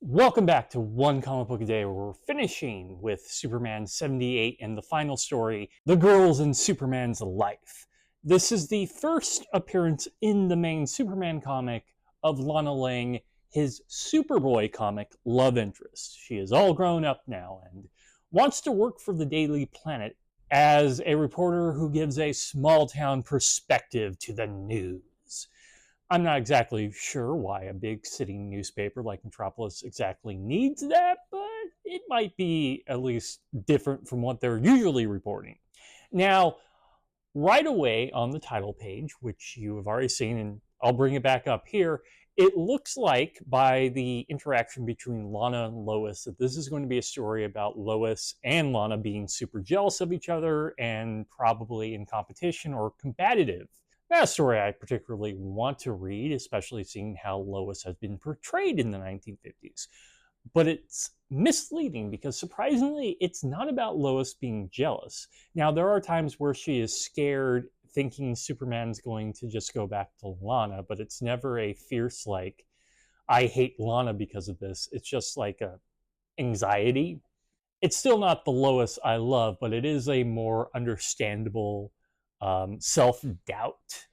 Welcome back to One Comic Book a Day, where we're finishing with Superman 78 and the final story, The Girls in Superman's Life. This is the first appearance in the main Superman comic of Lana Lang, his Superboy comic love interest. She is all grown up now and wants to work for the Daily Planet as a reporter who gives a small town perspective to the news. I'm not exactly sure why a big city newspaper like Metropolis exactly needs that, but it might be at least different from what they're usually reporting. Now, right away on the title page, which you have already seen, and I'll bring it back up here, it looks like by the interaction between Lana and Lois that this is going to be a story about Lois and Lana being super jealous of each other and probably in competition or combative. Not a story I particularly want to read, especially seeing how Lois has been portrayed in the 1950s. But it's misleading because surprisingly, it's not about Lois being jealous. Now, there are times where she is scared, thinking Superman's going to just go back to Lana, but it's never a fierce, like, I hate Lana because of this. It's just like a anxiety. It's still not the Lois I love, but it is a more understandable self-doubt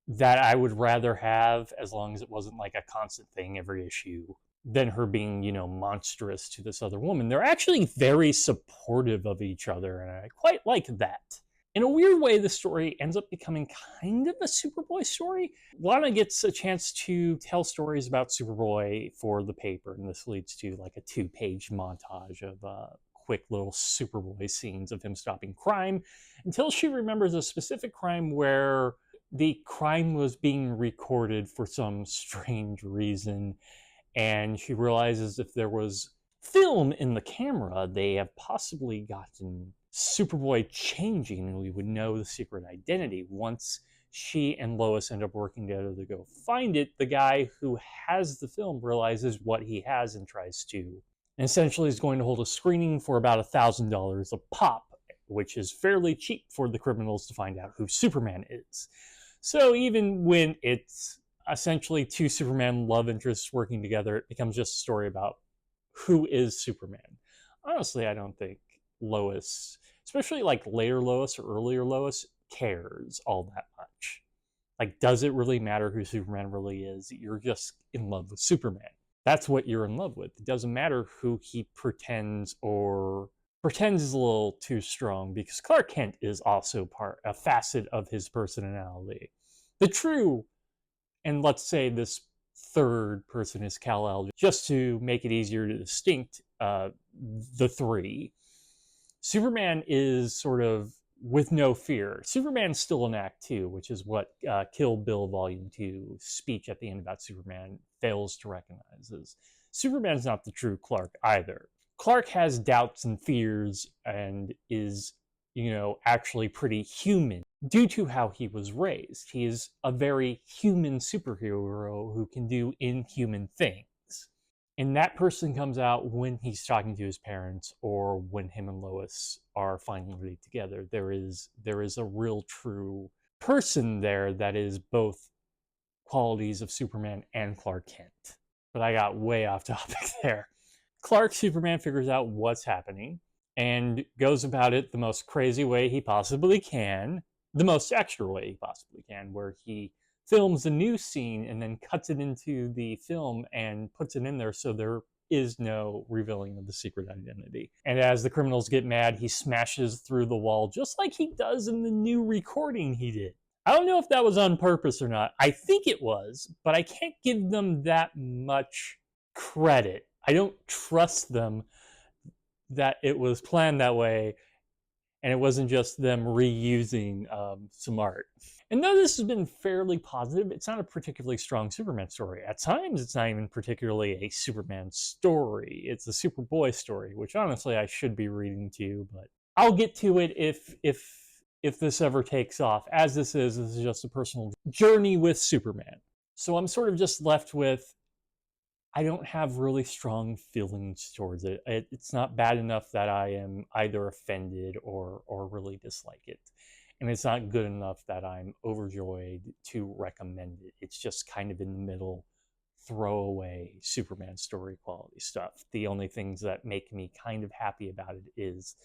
that I would rather have, as long as it wasn't like a constant thing every issue, than her being, monstrous to this other woman. They're actually very supportive of each other, and I quite like that. In a weird way, the story ends up becoming kind of a Superboy story. Lana gets a chance to tell stories about Superboy for the paper, and this leads to like a 2-page montage of quick little Superboy scenes of him stopping crime until she remembers a specific crime where the crime was being recorded for some strange reason, and she realizes if there was film in the camera, they have possibly gotten Superboy changing, and we would know the secret identity. Once she and Lois end up working together to go find it, the guy who has the film realizes what he has and tries to. And essentially is going to hold a screening for about $1,000 a pop, which is fairly cheap for the criminals to find out who Superman is. So even when it's essentially two Superman love interests working together, it becomes just a story about who is Superman. Honestly, I don't think Lois, especially like later Lois or earlier Lois, cares all that much. Like, does it really matter who Superman really is? You're just in love with Superman. That's what you're in love with. It doesn't matter who he pretends, or pretends is a little too strong, because Clark Kent is also a facet of his personality. The true, and let's say this third person is Kal-El, just to make it easier to distinct the three. Superman is sort of with no fear. Superman's still in Act 2, which is what Kill Bill Volume 2 speech at the end about Superman fails to recognize. Superman's not the true Clark either. Clark has doubts and fears and is, actually pretty human due to how he was raised. He is a very human superhero who can do inhuman things. And that person comes out when he's talking to his parents or when him and Lois are finally together. There is a real true person there that is both qualities of Superman and Clark Kent. But I got way off topic there. Clark Superman figures out what's happening and goes about it the most crazy way he possibly can, the most extra way he possibly can, where he films a new scene and then cuts it into the film and puts it in there so there is no revealing of the secret identity. And as the criminals get mad, he smashes through the wall just like he does in the new recording he did. I don't know if that was on purpose or not. I think it was, but I can't give them that much credit. I don't trust them that it was planned that way and it wasn't just them reusing some art. And though this has been fairly positive, it's not a particularly strong Superman story. At times, it's not even particularly a Superman story. It's a Superboy story, which honestly I should be reading to, but I'll get to it if this ever takes off. As this is just a personal journey with Superman. So I'm sort of just left with, I don't have really strong feelings towards it. It's not bad enough that I am either offended or really dislike it. And it's not good enough that I'm overjoyed to recommend it. It's just kind of in the middle throwaway Superman story quality stuff. The only things that make me kind of happy about it is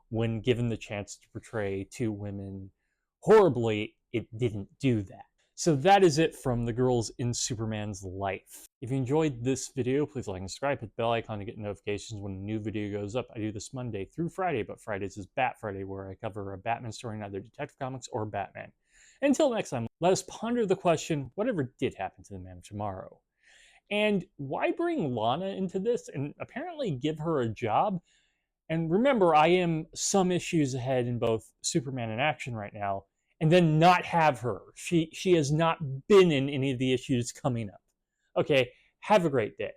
when given the chance to portray two women horribly, it didn't do that. So that is it from the girls in Superman's life. If you enjoyed this video, please like and subscribe, hit the bell icon to get notifications when a new video goes up. I do this Monday through Friday, but Fridays is Bat Friday, where I cover a Batman story in either Detective Comics or Batman. Until next time, let us ponder the question, whatever did happen to the Man of Tomorrow? And why bring Lana into this and apparently give her a job? And remember, I am some issues ahead in both Superman and Action right now, and then not have her. She has not been in any of the issues coming up. Okay, have a great day.